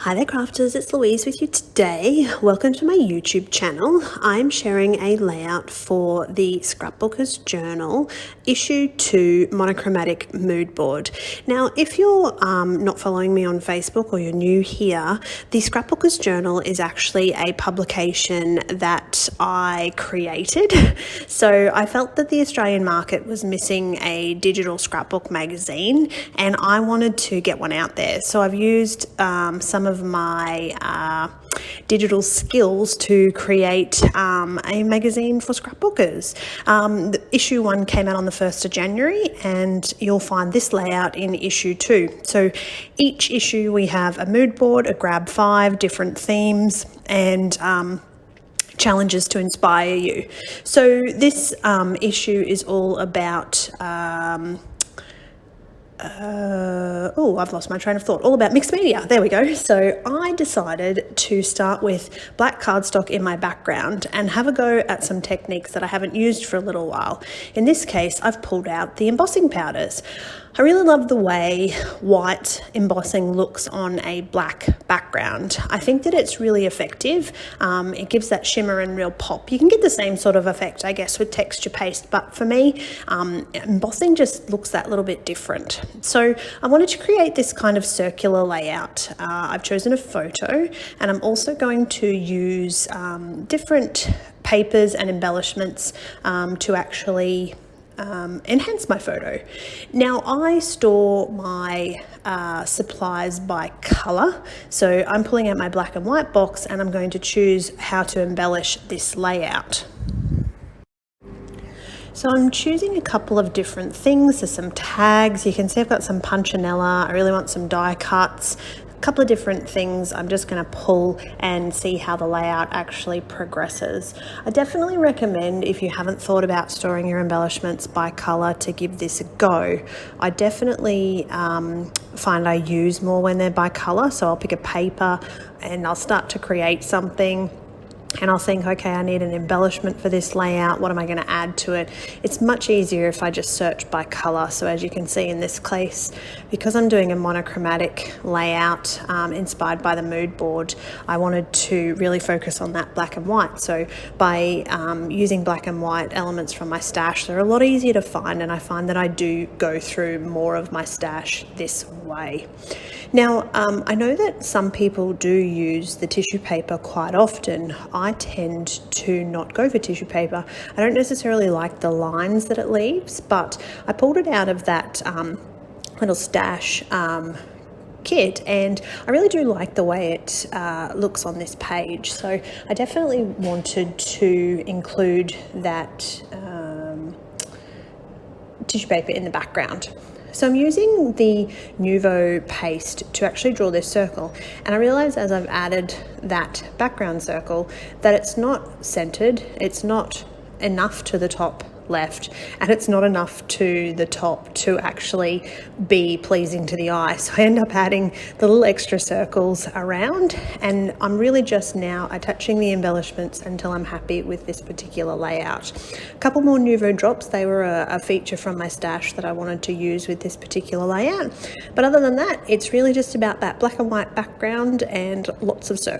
Hi there crafters, it's Louise with you today. Welcome to my YouTube channel. I'm sharing a layout for the Scrapbookers Journal, issue 2 Monochromatic Moodboard. Now if you're not following me on Facebook or you're new here, the Scrapbookers Journal is actually a publication that I created. So I felt that the Australian market was missing a digital scrapbook magazine and I wanted to get one out there. So I've used some of my digital skills to create a magazine for scrapbookers. The issue 1 came out on the 1st of January and you'll find this layout in issue 2. So each issue we have a mood board, a grab 5, different themes and challenges to inspire you. So this issue is all about I've lost my train of thought. All about mixed media. There we go. So I decided to start with black cardstock in my background and have a go at some techniques that I haven't used for a little while. In this case, I've pulled out the embossing powders. I really love the way white embossing looks on a black background. I think that it's really effective. It gives that shimmer and real pop. You can get the same sort of effect, I guess, with texture paste, but for me, embossing just looks that little bit different. So I wanted to create this kind of circular layout. I've chosen a photo and I'm also going to use different papers and embellishments to actually enhance my photo. Now I store my supplies by colour, so I'm pulling out my black and white box and I'm going to choose how to embellish this layout. So I'm choosing a couple of different things. There's some tags, you can see I've got some punchinella, I really want some die cuts, couple of different things I'm just going to pull and see how the layout actually progresses. I definitely recommend, if you haven't thought about storing your embellishments by colour, to give this a go. I definitely find I use more when they're by colour, so I'll pick a paper and I'll start to create something and I'll think, okay, I need an embellishment for this layout. What am I going to add to it? It's much easier if I just search by color. So as you can see in this case, because I'm doing a monochromatic layout inspired by the mood board, I wanted to really focus on that black and white. So by using black and white elements from my stash, they're a lot easier to find, and I find that I do go through more of my stash this way. Now, I know that some people do use the tissue paper quite often. I tend to not go for tissue paper. I don't necessarily like the lines that it leaves, but I pulled it out of that little stash kit and I really do like the way it looks on this page. So I definitely wanted to include that tissue paper in the background. So I'm using the Nuvo paste to actually draw this circle, and I realize as I've added that background circle that it's not centered, it's not enough to the top left, and it's not enough to the top to actually be pleasing to the eye. So I end up adding the little extra circles around, and I'm really just now attaching the embellishments until I'm happy with this particular layout. A couple more Nuvo drops, they were a feature from my stash that I wanted to use with this particular layout. But other than that, it's really just about that black and white background and lots of circles.